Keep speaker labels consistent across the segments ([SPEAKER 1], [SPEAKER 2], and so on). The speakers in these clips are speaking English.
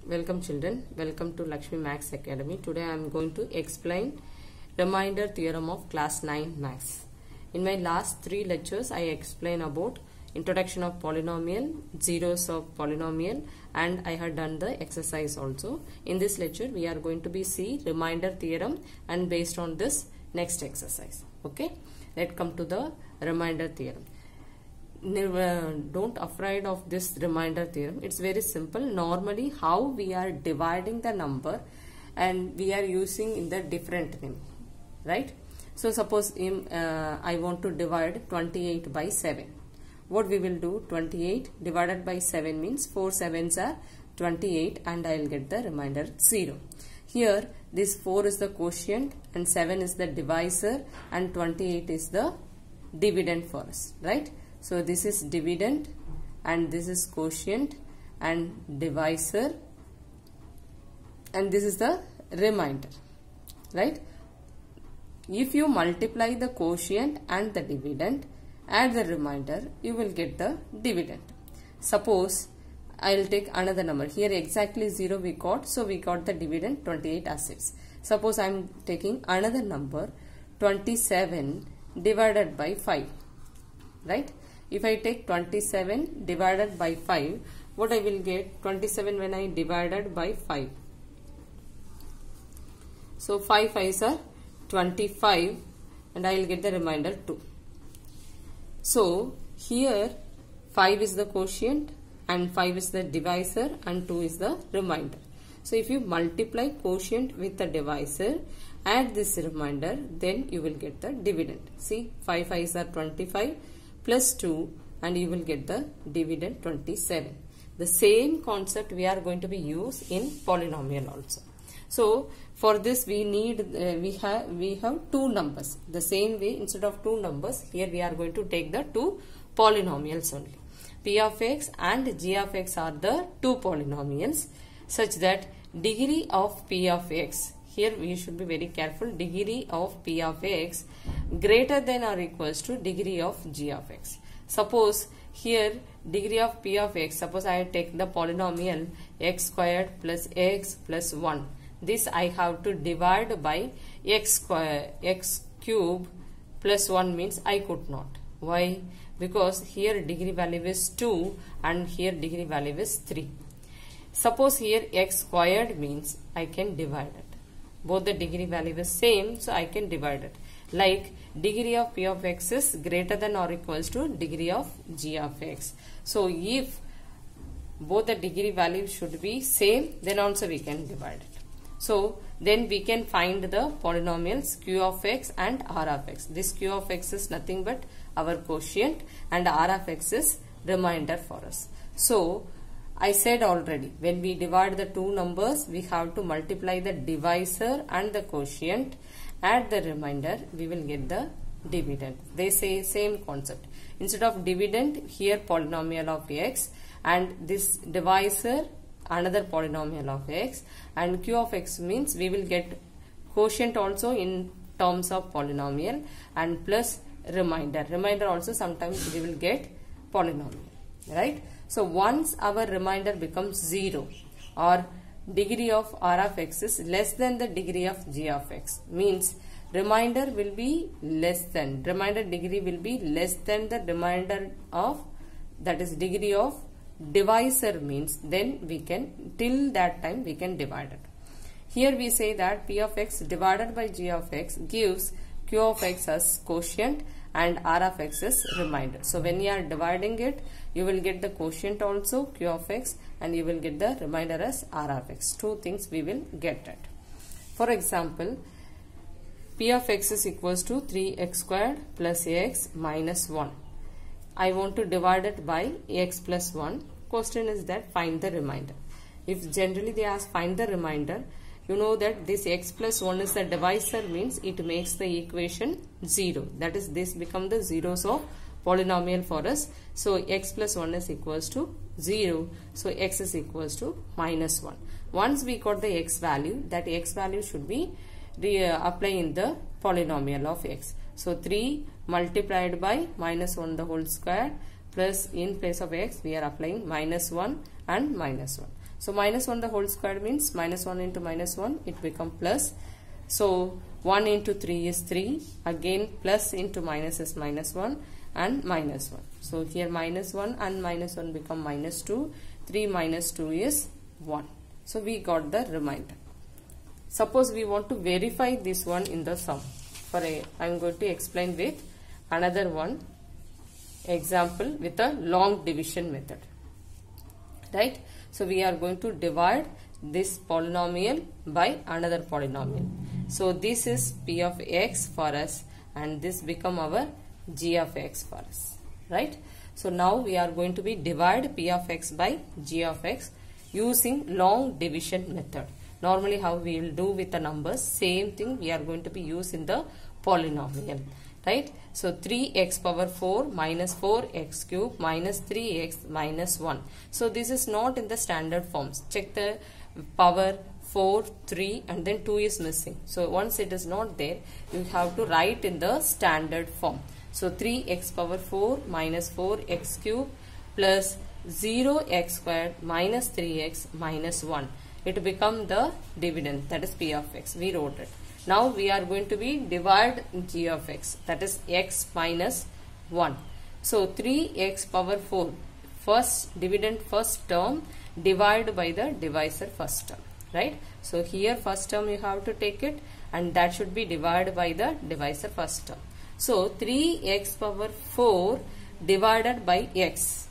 [SPEAKER 1] Welcome children, welcome to Lakshmi Max Academy. Today I am going to explain remainder theorem of class 9 Max. In my last 3 lectures I explained about introduction of polynomial, zeros of polynomial, and I had done the exercise also. In this lecture we are going to see remainder theorem and based on this next exercise. Okay, let's come to the remainder theorem. Don't afraid of this remainder theorem. It's very simple. Normally how we are dividing the number and we are using in the different name, right? So suppose I want to divide 28 by 7. What we will do, 28 divided by 7 means 4 7s are 28 and I will get the remainder 0. Here this 4 is the quotient and 7 is the divisor and 28 is the dividend for us, right? So this is dividend and this is quotient and divisor and this is the remainder, right? If you multiply the quotient and the dividend, add the remainder, you will get the dividend. Suppose I will take another number. Here exactly 0 we got, so we got the dividend 28 as is. Suppose I am taking another number 27 divided by 5, right? If I take 27 divided by 5, what I will get? 27 when I divided by 5. So 5 5s are 25 and I will get the remainder 2. So here 5 is the quotient and 5 is the divisor and 2 is the remainder. So if you multiply quotient with the divisor, add this remainder, then you will get the dividend. See, 5 5s are 25 plus 2 and you will get the dividend 27. The same concept we are going to be used in polynomial also. So for this we need we have two numbers. The same way, instead of two numbers, here we are going to take the two polynomials only. P of x and g of x are the two polynomials such that degree of p of x, here we should be very careful, degree of p of x greater than or equals to degree of g of x. Suppose here degree of p of x, suppose I take the polynomial x squared plus x plus 1. This I have to divide by x cube plus 1 means I could not. Why? Because here degree value is 2 and here degree value is 3. Suppose here x squared means I can divide it. Both the degree value is same, so I can divide it. Like degree of p of x is greater than or equals to degree of g of x. So if both the degree value should be same, then also we can divide it. So then we can find the polynomials q of x and r of x. This q of x is nothing but our quotient and r of x is remainder for us. So I said already, when we divide the two numbers, we have to multiply the divisor and the quotient, add the remainder, we will get the dividend. They say same concept. Instead of dividend, here polynomial of x and this divisor another polynomial of x, and q of x means we will get quotient also in terms of polynomial and plus remainder. Remainder also sometimes we will get polynomial, right? So once our remainder becomes 0 or degree of r of x is less than the degree of g of x, means remainder will be less than, remainder degree will be less than the remainder of, that is degree of divisor, means then we can, till that time we can divide it. Here we say that p of x divided by g of x gives q of x as quotient and r of x is remainder. So when you are dividing it, you will get the quotient also q of x and you will get the remainder as r of x. Two things we will get it. For example, p of x is equals to 3x squared plus x minus 1. I want to divide it by x plus 1. Question is that find the remainder. If generally they ask find the remainder, you know that this x plus 1 is the divisor, means it makes the equation 0. That is, this become the zeros of polynomial for us. So x plus 1 is equals to 0. So x is equals to minus 1. Once we got the x value, that x value should be apply in the polynomial of x. So 3 multiplied by minus 1 the whole square plus in place of x we are applying minus 1 and minus 1. So minus 1 the whole square means minus 1 into minus 1, it become plus. So 1 into 3 is 3, again plus into minus is minus 1 and minus 1. So here minus 1 and minus 1 become minus 2, 3 minus 2 is 1. So we got the remainder. Suppose we want to verify this one in the sum. I am going to explain with another one example with a long division method. Right? So we are going to divide this polynomial by another polynomial. So this is p of x for us and this become our g of x for us. Right? So now we are going to be divide p of x by g of x using long division method. Normally how we will do with the numbers, same thing we are going to be used in the polynomial. Right? So 3x power 4 minus 4x cube minus 3x minus 1. So this is not in the standard forms. Check the power 4, 3 and then 2 is missing. So once it is not there, you have to write in the standard form. So 3x power 4 minus 4x cube plus 0x squared minus 3x minus 1. It become the dividend, that is p of x. We wrote it. Now we are going to be divide g of x, that is x minus 1. So 3x power 4, first dividend first term divide by the divisor first term. Right? So here first term you have to take it and that should be divided by the divisor first term. So 3x power 4 divided by x.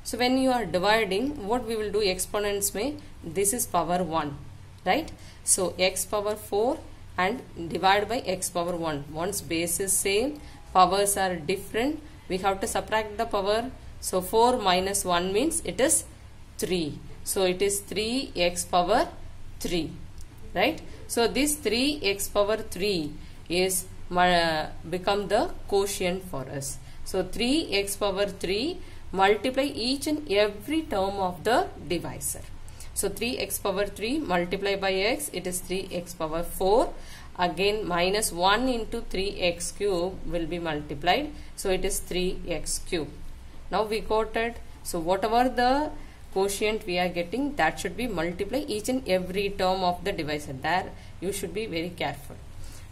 [SPEAKER 1] So when you are dividing, what we will do, exponents may, this is power 1, right? So x power 4 and divide by x power 1. Once base is same, powers are different, we have to subtract the power. So 4 minus 1 means it is 3. So it is 3x power 3, right? So this 3x power 3 is become the quotient for us. So 3x power 3 multiply each and every term of the divisor. So 3x power 3 multiply by x, it is 3x power 4. Again minus 1 into 3x cube will be multiplied. So it is 3x cube. Now we got it. So whatever the quotient we are getting, that should be multiply each and every term of the divisor. There you should be very careful.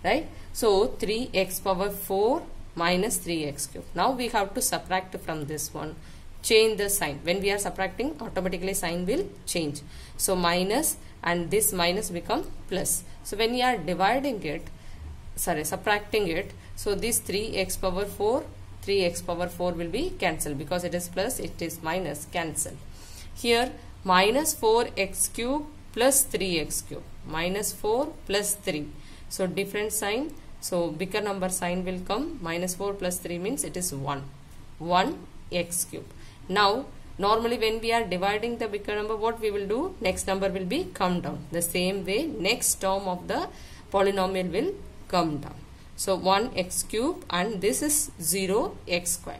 [SPEAKER 1] Right? So 3x power 4 minus 3x cube. Now we have to subtract from this one. Change the sign. When we are subtracting, automatically sign will change. So minus and this minus become plus. So when you are dividing it, subtracting it, so this 3x power 4, 3x power 4 will be cancelled because it is plus, it is minus, cancel. Here minus 4x cube plus 3x cube, minus 4 plus 3. So different sign, so bigger number sign will come. Minus 4 plus 3 means it is 1, 1x cube. Now normally when we are dividing the bigger number, what we will do, next number will be come down. The same way next term of the polynomial will come down. So 1x cube and this is 0x square.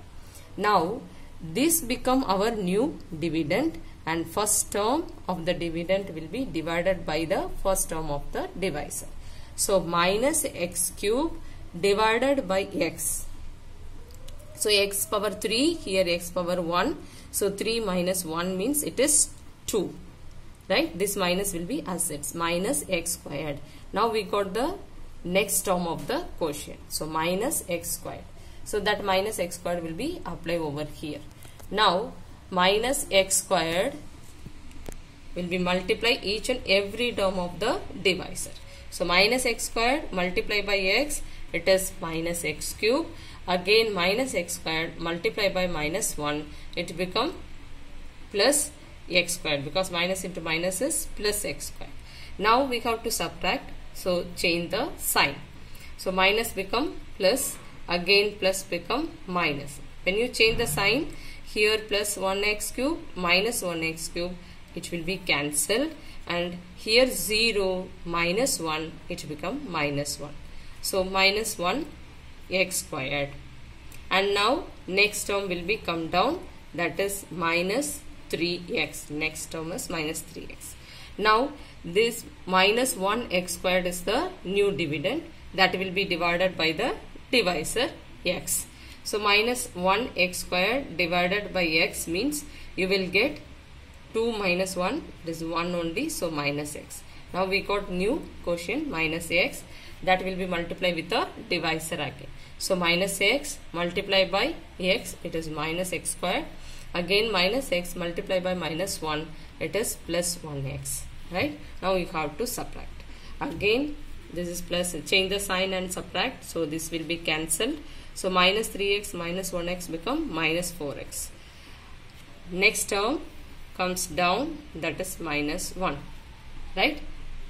[SPEAKER 1] Now this become our new dividend and first term of the dividend will be divided by the first term of the divisor. So minus x cube divided by x. So x power 3, here x power 1. So 3 minus 1 means it is 2. Right? This minus will be as it's minus x squared. Now we got the next term of the quotient. So minus x squared. So that minus x squared will be applied over here. Now minus x squared will be multiply each and every term of the divisor. So minus x squared multiply by x, it is minus x cube. Again minus x squared multiply by minus 1, it become plus x squared because minus into minus is plus x squared. Now we have to subtract, so change the sign. So minus become plus, again plus become minus. When you change the sign, here plus 1x cube minus 1x cube, it will be cancelled, and here 0 minus 1, it become minus 1. So minus 1 x squared. And now next term will be come down, that is minus 3x. Next term is minus 3x. Now this minus 1x squared is the new dividend that will be divided by the divisor x. So minus 1x squared divided by x means you will get 2 minus 1, it is 1 only, so minus x. Now we got new quotient minus x, that will be multiplied with the divisor again. So minus x multiplied by x, it is minus x square. Again minus x multiplied by minus 1, it is plus 1x. Right? Now we have to subtract. Again this is plus, change the sign and subtract. So this will be cancelled. So minus 3x minus 1x become minus 4x. Next term comes down, that is minus 1. Right?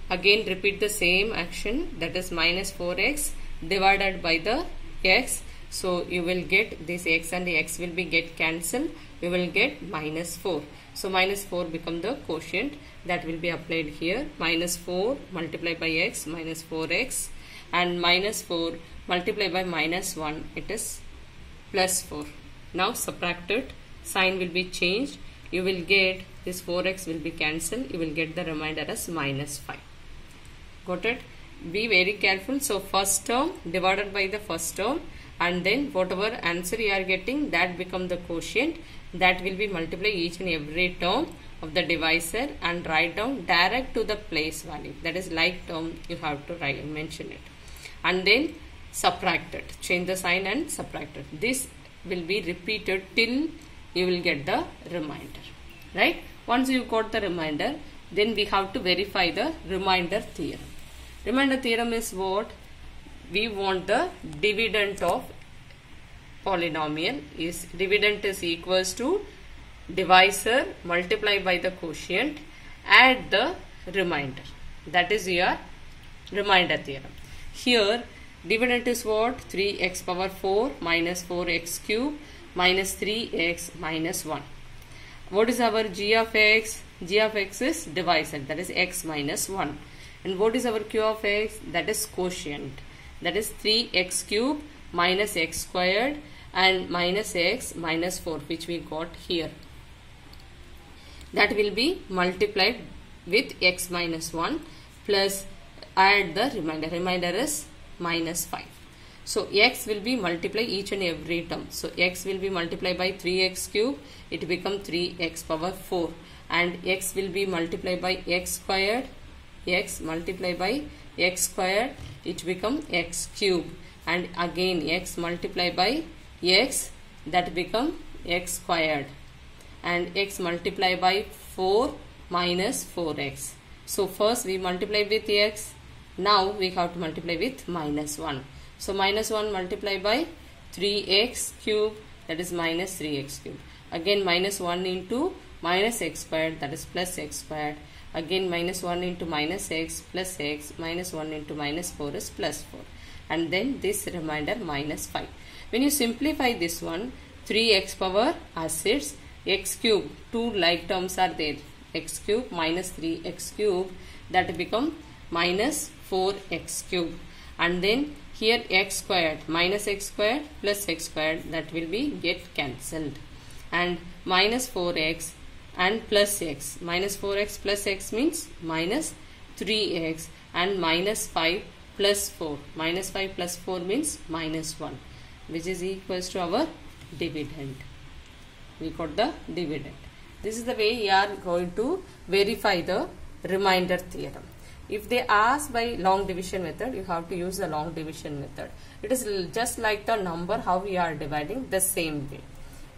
[SPEAKER 1] Again repeat the same action, that is minus 4x divided by the x. So you will get this x and the x will be get cancelled. We will get minus 4. So minus 4 become the quotient that will be applied here. Minus 4 multiplied by x, minus 4x, and minus 4 multiplied by minus 1, it is plus 4. Now subtract it, sign will be changed. You will get this 4x will be cancelled. You will get the remainder as minus 5. Got it? Be very careful. So first term divided by the first term, and then whatever answer you are getting, that become the quotient, that will be multiply each and every term of the divisor and write down direct to the place value, that is like term you have to write and mention it, and then subtract it, change the sign and subtract it. This will be repeated till you will get the remainder. Right? Once you got the remainder, then we have to verify the remainder theorem. Remainder theorem is what? We want the dividend of polynomial is, dividend is equals to divisor multiplied by the quotient, add the remainder. That is your remainder theorem. Here dividend is what? 3x power 4 minus 4x cube minus 3x minus 1. What is our g of x? G of x is divisor, that is x minus 1. And what is our q of x? That is quotient, that is 3x cube minus x squared and minus x minus 4, which we got here. That will be multiplied with x minus 1 plus add the remainder. Remainder is minus 5. So x will be multiplied each and every term. So x will be multiplied by 3x cube, it become 3x power 4, and x will be multiplied by x squared, x multiplied by x squared, it become x cube, and again x multiplied by x, that become x squared, and x multiplied by 4 minus 4x. So first we multiply with x, now we have to multiply with minus 1. So minus 1 multiplied by 3x cube, that is minus 3x cube. Again minus 1 into minus x squared, that is plus x squared. Again minus 1 into minus x plus x, minus 1 into minus 4 is plus 4. And then this remainder minus 5. When you simplify this one, 3x power as its x cube, two like terms are there, x cube minus 3x cube, that become minus 4x cube. And then here x squared minus x squared plus x squared, that will be get cancelled, and minus 4x and plus x, minus 4x plus x means minus 3x, and minus 5 plus 4, minus 5 plus 4 means minus 1, which is equals to our dividend. We got the dividend. This is the way you are going to verify the remainder theorem. If they ask by long division method, you have to use the long division method. It is just like the number how we are dividing, the same way.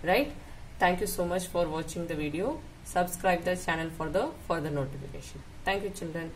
[SPEAKER 1] Right? Thank you so much for watching the video. Subscribe the channel for the further notification. Thank you, children.